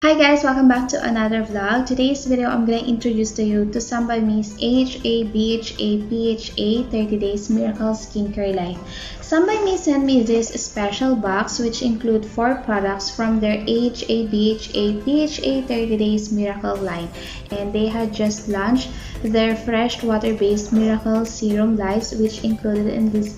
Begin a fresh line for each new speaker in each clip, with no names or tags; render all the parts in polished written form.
Hi guys, welcome back to another vlog. Today's video, I'm going to introduce to you to SOMEBYMI's AHA, BHA, PHA 30 Days Miracle Skincare Line. SOMEBYMI sent me this special box which include 4 products from their AHA, BHA, PHA 30 Days Miracle line. And they had just launched their fresh water-based Miracle Serum Lights which included in this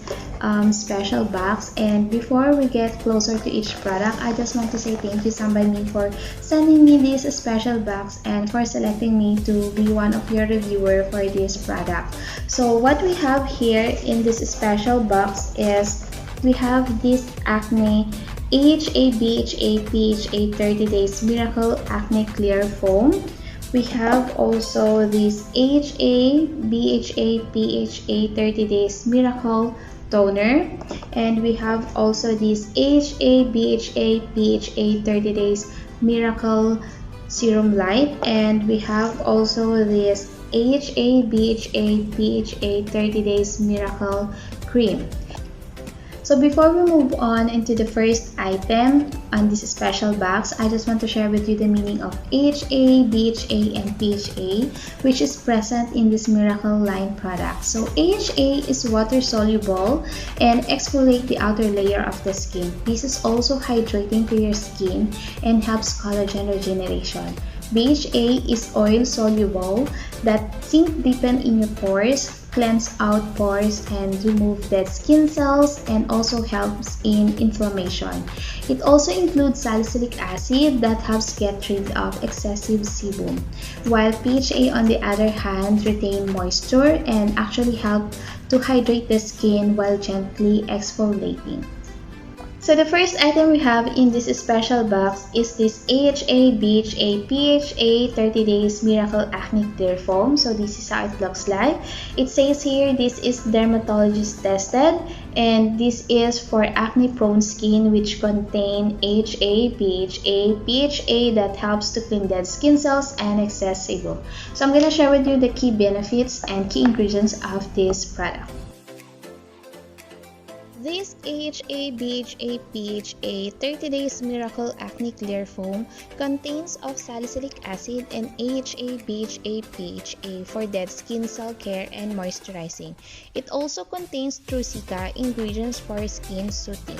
special box. And before we get closer to each product, I just want to say thank you SOMEBYMI for sending me this special box and for selecting me to be one of your reviewer for this product. So what we have here in this special box is we have this acne AHA, BHA, PHA 30 Days Miracle Acne Clear Foam. We have also this AHA, BHA, PHA 30 Days Miracle Toner, and we have also this AHA, BHA, PHA 30 Days Miracle Serum Light, and we have also this AHA, BHA, PHA 30 Days Miracle Cream. So before we move on into the first item on this special box, I just want to share with you the meaning of AHA, BHA, and PHA, which is present in this Miracle line product. So AHA is water soluble and exfoliate the outer layer of the skin. This is also hydrating to your skin and helps collagen regeneration. BHA is oil soluble that sink deepen in your pores, cleanse out pores and remove dead skin cells, and also helps in inflammation. It also includes salicylic acid that helps get rid of excessive sebum, while PHA on the other hand retain moisture and actually help to hydrate the skin while gently exfoliating. So the first item we have in this special box is this AHA, BHA, PHA 30 Days Miracle Acne Clear Foam. So this is how it looks like. It says here this is dermatologist tested and this is for acne prone skin which contain AHA, BHA, PHA that helps to clean dead skin cells and excess sebum. So I'm going to share with you the key benefits and key ingredients of this product. This AHA, BHA, PHA 30 Days Miracle Acne Clear Foam contains of salicylic acid and AHA, BHA, PHA for dead skin cell care and moisturizing. It also contains Trucica ingredients for skin soothing.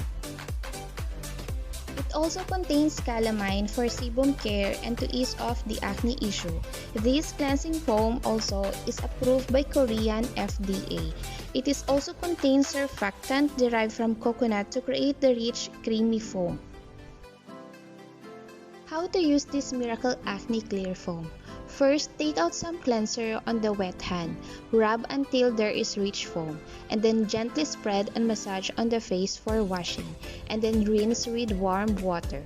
It also contains calamine for sebum care and to ease off the acne issue. This cleansing foam also is approved by Korean FDA. It is also contains surfactant derived from coconut to create the rich, creamy foam. How to use this Miracle Acne Clear Foam? First, take out some cleanser on the wet hand. Rub until there is rich foam, and then gently spread and massage on the face for washing, and then rinse with warm water.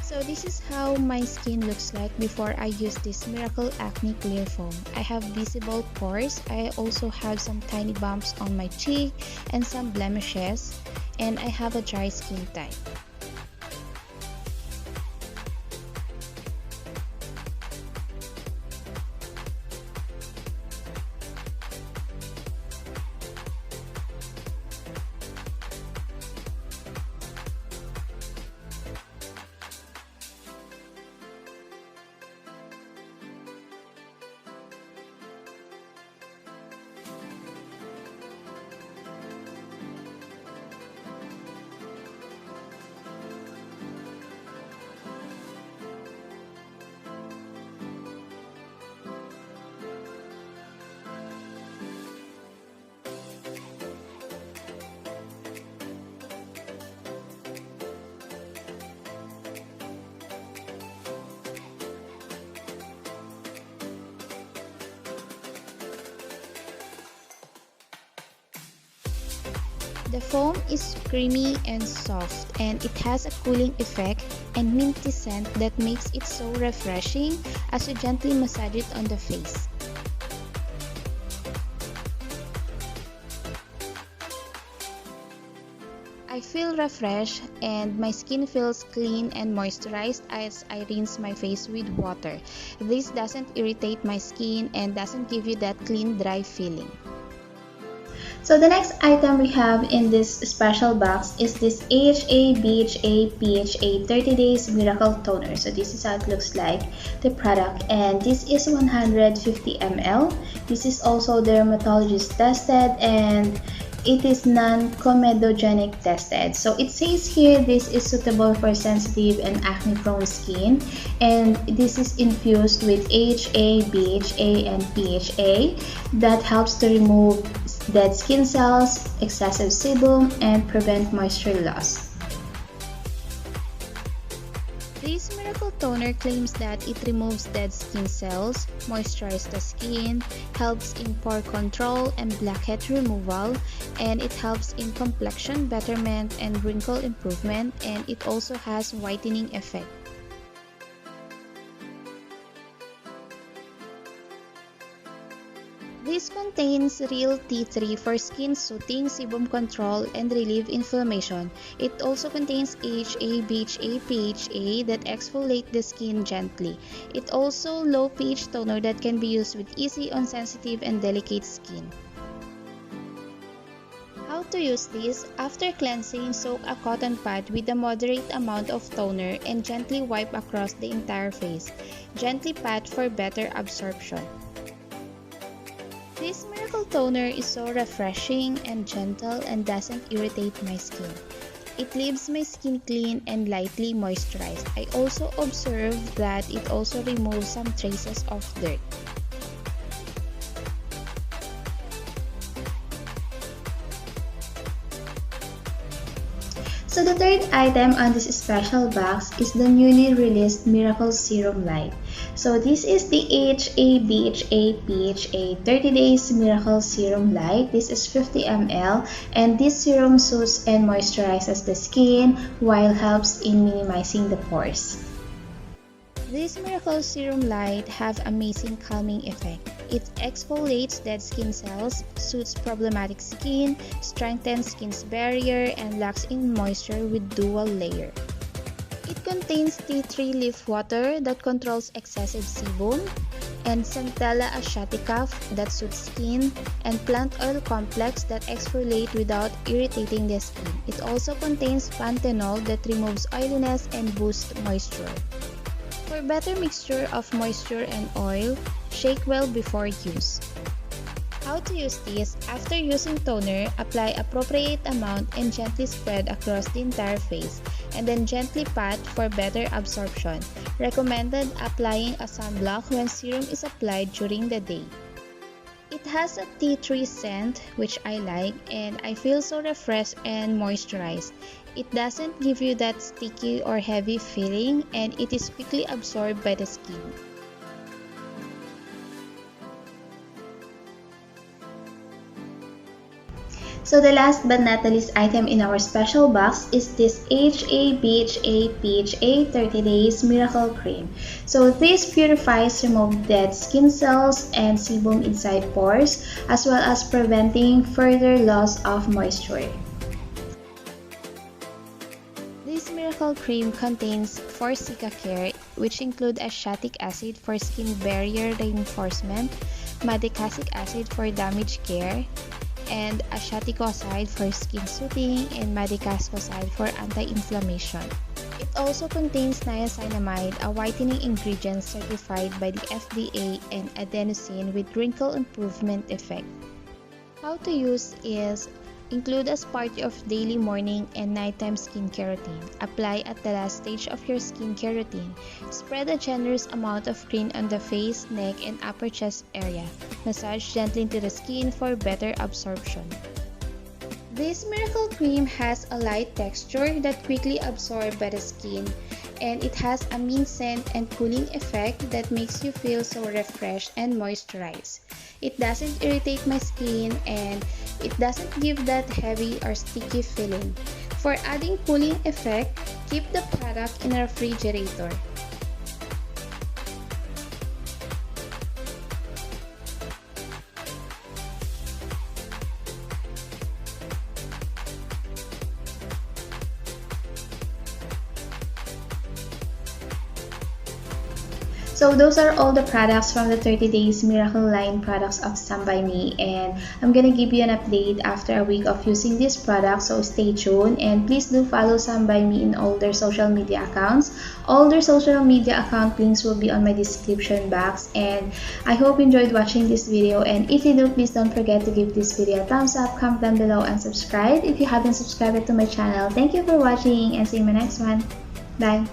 So this is how my skin looks like before I use this Miracle Acne Clear Foam. I have visible pores, I also have some tiny bumps on my cheek and some blemishes, and I have a dry skin type. The foam is creamy and soft, and it has a cooling effect and minty scent that makes it so refreshing as you gently massage it on the face. I I feel refreshed and my skin feels clean and moisturized as I rinse my face with water. This doesn't irritate my skin and doesn't give you that clean, dry feeling. So the next item we have in this special box is this AHA BHA PHA 30 Days Miracle Toner. So this is how it looks like, the product, and this is 150 ml. This is also dermatologist tested and it is non-comedogenic tested. So it says here this is suitable for sensitive and acne prone skin, and this is infused with AHA, BHA, and PHA that helps to remove dead skin cells, excessive sebum, and prevent moisture loss. This Miracle Toner claims that it removes dead skin cells, moisturizes the skin, helps in pore control and blackhead removal, and it helps in complexion betterment and wrinkle improvement, and it also has whitening effect. This contains real tea tree for skin soothing, sebum control, and relieve inflammation. It also contains AHA, BHA, PHA that exfoliate the skin gently. It also low pH toner that can be used with easy on sensitive and delicate skin. How to use this? After cleansing, soak a cotton pad with a moderate amount of toner and gently wipe across the entire face. Gently pat for better absorption. This Miracle Toner is so refreshing and gentle and doesn't irritate my skin. It leaves my skin clean and lightly moisturized. I also observed that it also removes some traces of dirt. So the third item on this special box is the newly released Miracle Serum Light. So this is the AHA, BHA, PHA 30 Days Miracle Serum Light. This is 50 ml, and this serum soothes and moisturizes the skin while helps in minimizing the pores. This Miracle Serum Light have amazing calming effect. It exfoliates dead skin cells, soothes problematic skin, strengthens skin's barrier, and locks in moisture with dual layer. It contains tea tree leaf water that controls excessive sebum, and Centella asiatica that soothes skin, and plant oil complex that exfoliate without irritating the skin. It also contains panthenol that removes oiliness and boosts moisture. For better mixture of moisture and oil, shake well before use. How to use this? After using toner, apply appropriate amount and gently spread across the entire face, and then gently pat for better absorption. Recommended applying a sunblock when serum is applied during the day. It has a tea tree scent, which I like, and I feel so refreshed and moisturized. It doesn't give you that sticky or heavy feeling, and it is quickly absorbed by the skin. So the last but not the least item in our special box is this AHA, BHA, PHA 30 Days Miracle Cream. So this purifies, removes dead skin cells and sebum inside pores, as well as preventing further loss of moisture. This Miracle Cream contains 4 Cica Care, which include acetic acid for skin barrier reinforcement, madicasic acid for damage care, and aceticoside for skin soothing, and madicascoside for anti-inflammation. It also contains niacinamide, a whitening ingredient certified by the FDA, and adenosine with wrinkle improvement effect. How to use is include as part of daily morning and nighttime skincare routine. Apply at the last stage of your skincare routine. Spread a generous amount of cream on the face, neck, and upper chest area. Massage gently into the skin for better absorption. This Miracle Cream has a light texture that quickly absorbs by the skin, and it has a mint scent and cooling effect that makes you feel so refreshed and moisturized. It doesn't irritate my skin, and it doesn't give that heavy or sticky feeling. For adding cooling effect, keep the product in a refrigerator. So those are all the products from the 30 Days Miracle line products of SOMEBYMI, and I'm gonna give you an update after a week of using these products, so stay tuned. And please do follow SOMEBYMI in all their social media accounts. All their social media account links will be on my description box, and I hope you enjoyed watching this video, and if you do, please don't forget to give this video a thumbs up, comment down below, and subscribe if you haven't subscribed to my channel. Thank you for watching, and see you in my next one. Bye!